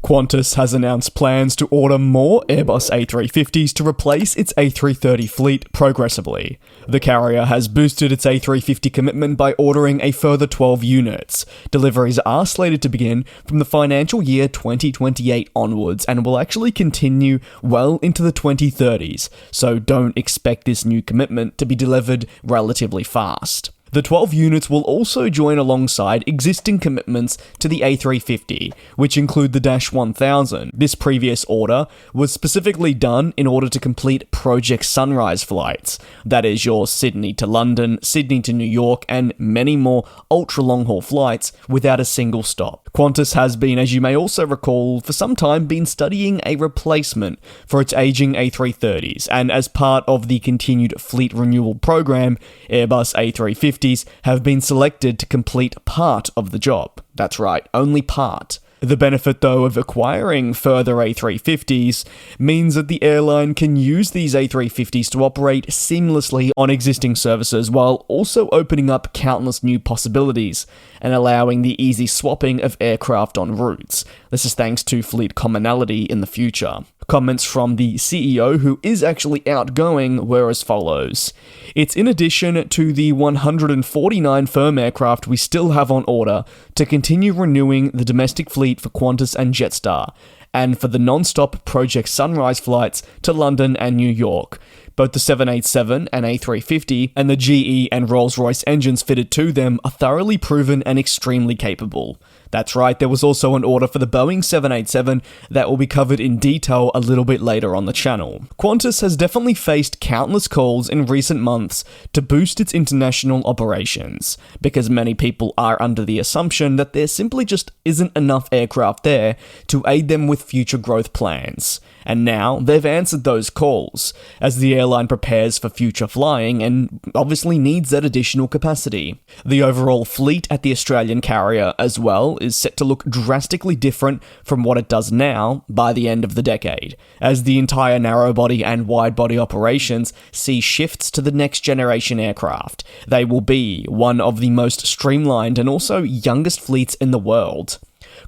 Qantas has announced plans to order more Airbus A350s to replace its A330 fleet progressively. The carrier has boosted its A350 commitment by ordering a further 12 units. Deliveries are slated to begin from the financial year 2028 onwards and will actually continue well into the 2030s, so don't expect this new commitment to be delivered relatively fast. The 12 units will also join alongside existing commitments to the A350, which include the -1000. This previous order was specifically done in order to complete Project Sunrise flights. That is your Sydney to London, Sydney to New York, and many more ultra-long-haul flights without a single stop. Qantas has been, as you may also recall, for some time been studying a replacement for its aging A330s, and as part of the continued fleet renewal program, Airbus A350s have been selected to complete part of the job. That's right, only part. The benefit, though, of acquiring further A350s means that the airline can use these A350s to operate seamlessly on existing services while also opening up countless new possibilities and allowing the easy swapping of aircraft on routes. This is thanks to fleet commonality in the future. Comments from the CEO, who is actually outgoing, were as follows. It's in addition to the 149 firm aircraft we still have on order to continue renewing the domestic fleet for Qantas and Jetstar, and for the non-stop Project Sunrise flights to London and New York. Both the 787 and A350 and the GE and Rolls-Royce engines fitted to them are thoroughly proven and extremely capable. That's right, there was also an order for the Boeing 787 that will be covered in detail a little bit later on the channel. Qantas has definitely faced countless calls in recent months to boost its international operations, because many people are under the assumption that there simply just isn't enough aircraft there to aid them with future growth plans. And now they've answered those calls, as the airline prepares for future flying and obviously needs that additional capacity. The overall fleet at the Australian carrier as well is set to look drastically different from what it does now by the end of the decade, as the entire narrow-body and wide-body operations see shifts to the next-generation aircraft. They will be one of the most streamlined and also youngest fleets in the world.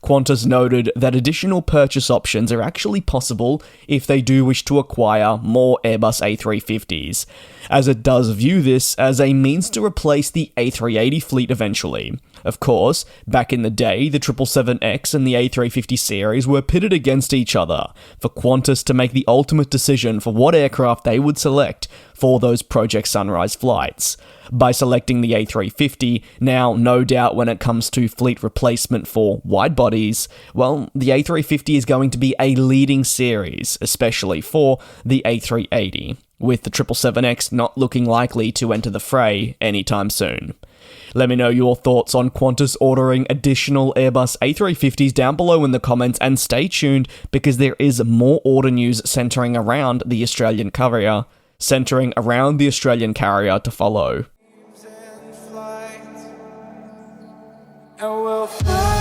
Qantas noted that additional purchase options are actually possible if they do wish to acquire more Airbus A350s, as it does view this as a means to replace the A380 fleet eventually. Of course, back in the day, the 777X and the A350 series were pitted against each other for Qantas to make the ultimate decision for what aircraft they would select for those Project Sunrise flights. By selecting the A350, now no doubt when it comes to fleet replacement for wide bodies, well, the A350 is going to be a leading series, especially for the A380, with the 777X not looking likely to enter the fray anytime soon. Let me know your thoughts on Qantas ordering additional Airbus A350s down below in the comments, and stay tuned because there is more order news centering around the Australian carrier to follow. And we'll fly.